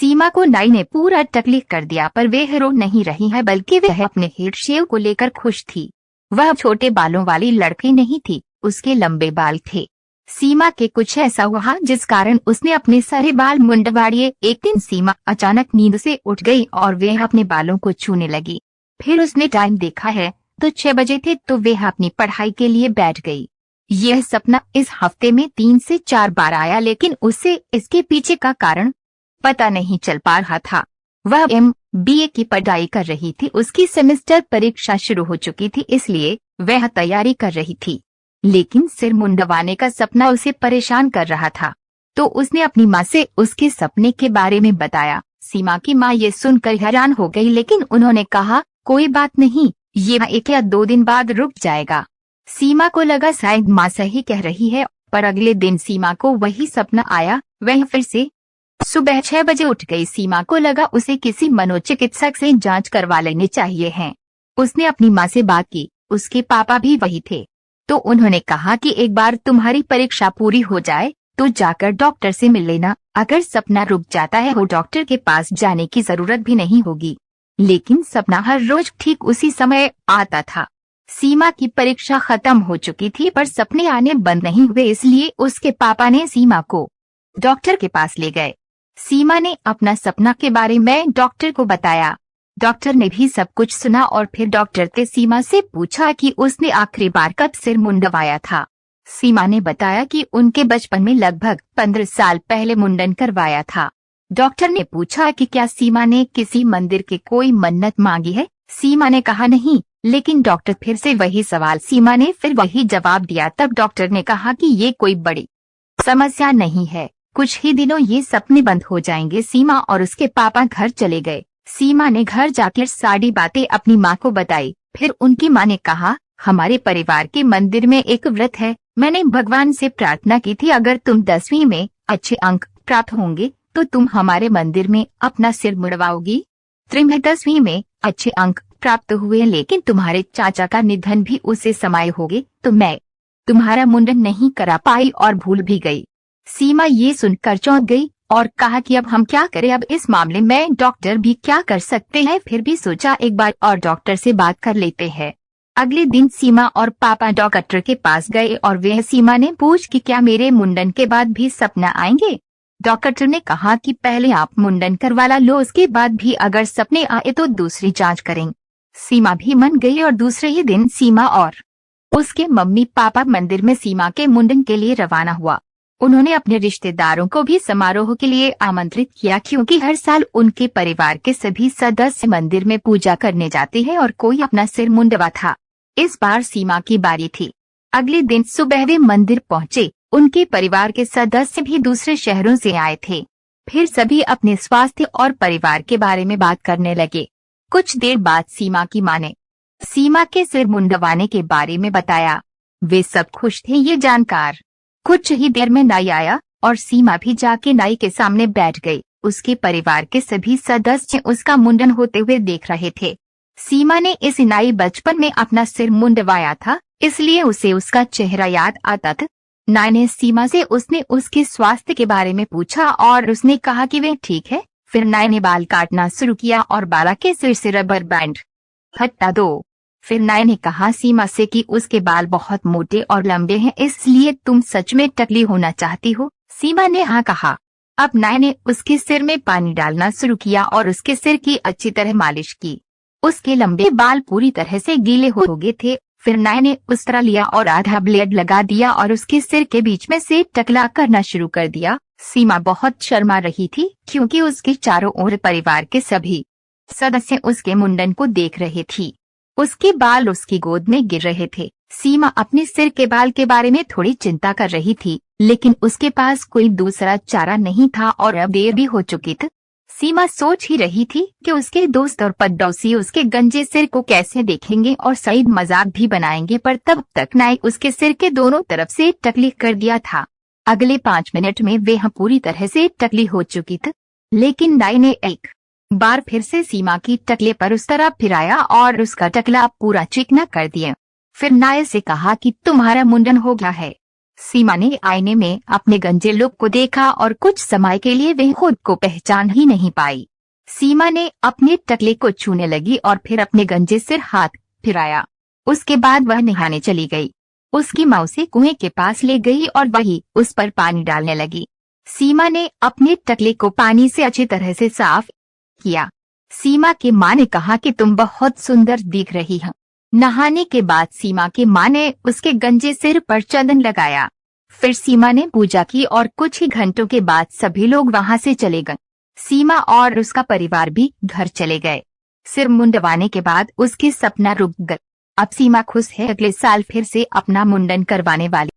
सीमा को नाई ने पूरा टकली कर दिया, पर वह रो नहीं रही है बल्कि वह अपने हेयर शेव को लेकर खुश थी। वह छोटे बालों वाली लड़की नहीं थी, उसके लंबे बाल थे। सीमा के कुछ ऐसा हुआ जिस कारण उसने अपने सारे बाल मुंडवाड़िए। एक दिन सीमा अचानक नींद से उठ गई और वह अपने बालों को छूने लगी। फिर उसने टाइम देखा है तो 6 बजे थे, तो वह अपनी पढ़ाई के लिए बैठ गई। यह सपना इस हफ्ते में 3 से 4 बार आया, लेकिन उसे इसके पीछे का कारण पता नहीं चल पा रहा था। वह MBA की पढ़ाई कर रही थी, उसकी सेमेस्टर परीक्षा शुरू हो चुकी थी, इसलिए वह तैयारी कर रही थी। लेकिन सिर मुंडवाने का सपना उसे परेशान कर रहा था, तो उसने अपनी माँ से उसके सपने के बारे में बताया। सीमा की माँ ये सुनकर हैरान हो गई, लेकिन उन्होंने कहा कोई बात नहीं, ये 1 या 2 दिन बाद रुक जाएगा। सीमा को लगा शायद माँ सही कह रही है, पर अगले दिन सीमा को वही सपना आया। वह फिर से सुबह 6 बजे उठ गई। सीमा को लगा उसे किसी मनोचिकित्सक से जांच करवा लेनी चाहिए है। उसने अपनी माँ से बात की, उसके पापा भी वही थे, तो उन्होंने कहा कि एक बार तुम्हारी परीक्षा पूरी हो जाए तो जाकर डॉक्टर से मिल लेना। अगर सपना रुक जाता है तो डॉक्टर के पास जाने की जरूरत भी नहीं होगी। लेकिन सपना हर रोज ठीक उसी समय आता था। सीमा की परीक्षा खत्म हो चुकी थी, पर सपने आने बंद नहीं हुए, इसलिए उसके पापा ने सीमा को डॉक्टर के पास ले गए। सीमा ने अपना सपना के बारे में डॉक्टर को बताया। डॉक्टर ने भी सब कुछ सुना और फिर डॉक्टर ने सीमा से पूछा कि उसने आखिरी बार कब सिर मुंडवाया था। सीमा ने बताया कि उनके बचपन में लगभग 15 साल पहले मुंडन करवाया था। डॉक्टर ने पूछा कि क्या सीमा ने किसी मंदिर की कोई मन्नत मांगी है। सीमा ने कहा नहीं, लेकिन डॉक्टर फिर से वही सवाल। सीमा ने फिर वही जवाब दिया। तब डॉक्टर ने कहा कि ये कोई बड़ी समस्या नहीं है, कुछ ही दिनों ये सपने बंद हो जाएंगे। सीमा और उसके पापा घर चले गए। सीमा ने घर जाकर सारी बातें अपनी माँ को बताई। फिर उनकी माँ ने कहा, हमारे परिवार के मंदिर में एक व्रत है, मैंने भगवान से प्रार्थना की थी अगर तुम 10वीं में अच्छे अंक प्राप्त होंगे तो तुम हमारे मंदिर में अपना सिर मुड़वाओगी। तुम्हें 10वीं में अच्छे अंक प्राप्त हुए, लेकिन तुम्हारे चाचा का निधन भी उसी समय हो गए, तो मैं तुम्हारा मुंडन नहीं करा पाई और भूल भी गई। सीमा ये सुनकर चौंक गई और कहा कि अब हम क्या करें, अब इस मामले में डॉक्टर भी क्या कर सकते हैं। फिर भी सोचा एक बार और डॉक्टर से बात कर लेते हैं। अगले दिन सीमा और पापा डॉक्टर के पास गए और वह सीमा ने पूछ कि क्या मेरे मुंडन के बाद भी सपना आएंगे। डॉक्टर ने कहा कि पहले आप मुंडन करवा लो, उसके बाद भी अगर सपने आए तो दूसरी जांच करें। सीमा भी मान गई और दूसरे ही दिन सीमा और उसके मम्मी पापा मंदिर में सीमा के मुंडन के लिए रवाना हुआ। उन्होंने अपने रिश्तेदारों को भी समारोह के लिए आमंत्रित किया, क्योंकि हर साल उनके परिवार के सभी सदस्य मंदिर में पूजा करने जाते हैं और कोई अपना सिर मुंडवा था। इस बार सीमा की बारी थी। अगले दिन सुबह वे मंदिर पहुंचे। उनके परिवार के सदस्य भी दूसरे शहरों से आए थे। फिर सभी अपने स्वास्थ्य और परिवार के बारे में बात करने लगे। कुछ देर बाद सीमा की मां ने सीमा के सिर मुंडवाने के बारे में बताया। वे सब खुश थे ये जानकर। कुछ ही देर में नाई आया और सीमा भी जाके नाई के सामने बैठ गई। उसके परिवार के सभी सदस्य उसका मुंडन होते हुए देख रहे थे। सीमा ने इस नाई बचपन में अपना सिर मुंडवाया था, इसलिए उसे उसका चेहरा याद आता था। नाई ने सीमा से उसके स्वास्थ्य के बारे में पूछा और उसने कहा कि वे ठीक है। फिर नाई ने बाल काटना शुरू किया और बाला के सिर से रबर बैंड हटा दो। फिर नाई ने कहा सीमा से कि उसके बाल बहुत मोटे और लंबे हैं, इसलिए तुम सच में टकली होना चाहती हो। सीमा ने हाँ कहा। अब नाई ने उसके सिर में पानी डालना शुरू किया और उसके सिर की अच्छी तरह मालिश की। उसके लंबे बाल पूरी तरह से गीले हो गए थे। फिर नाई ने उस तरह लिया और आधा ब्लेड लगा दिया और उसके सिर के बीच में से टकला करना शुरू कर दिया। सीमा बहुत शर्मा रही थी, क्योंकि उसके चारों ओर परिवार के सभी सदस्य उसके मुंडन को देख रहे थी। उसके बाल उसकी गोद में गिर रहे थे। सीमा अपने सिर के बाल के बारे में थोड़ी चिंता कर रही थी, लेकिन उसके पास कोई दूसरा चारा नहीं था और अब देर भी हो चुकी थी। सीमा सोच ही रही थी कि उसके दोस्त और पड़ोसी उसके गंजे सिर को कैसे देखेंगे और शायद मजाक भी बनाएंगे, पर तब तक नाई उसके सिर के दोनों तरफ से टकली कर दिया था। अगले 5 मिनट में वह पूरी तरह से टकली हो चुकी थी, लेकिन नाई ने एक बार फिर से सीमा की टकले पर उस तरफ फिराया और उसका टकला पूरा चिकना कर दिया। फिर नाई से कहा कि तुम्हारा मुंडन हो गया है। सीमा ने आईने में अपने गंजे लुक को देखा और कुछ समय के लिए वह खुद को पहचान ही नहीं पाई। सीमा ने अपने टकले को छूने लगी और फिर अपने गंजे से हाथ फिराया। उसके बाद वह नहाने चली गई। उसकी माँ उसे कुएं के पास ले गई और वही उस पर पानी डालने लगी। सीमा ने अपने टकले को पानी से अच्छी तरह से साफ किया। सीमा की माँ ने कहा कि तुम बहुत सुंदर दिख रही हो। नहाने के बाद सीमा की माँ ने उसके गंजे सिर पर चंदन लगाया। फिर सीमा ने पूजा की और कुछ ही घंटों के बाद सभी लोग वहां से चले गए। सीमा और उसका परिवार भी घर चले गए। सिर मुंडवाने के बाद उसकी सपना रुक गई। अब सीमा खुश है, अगले साल फिर से अपना मुंडन करवाने वाली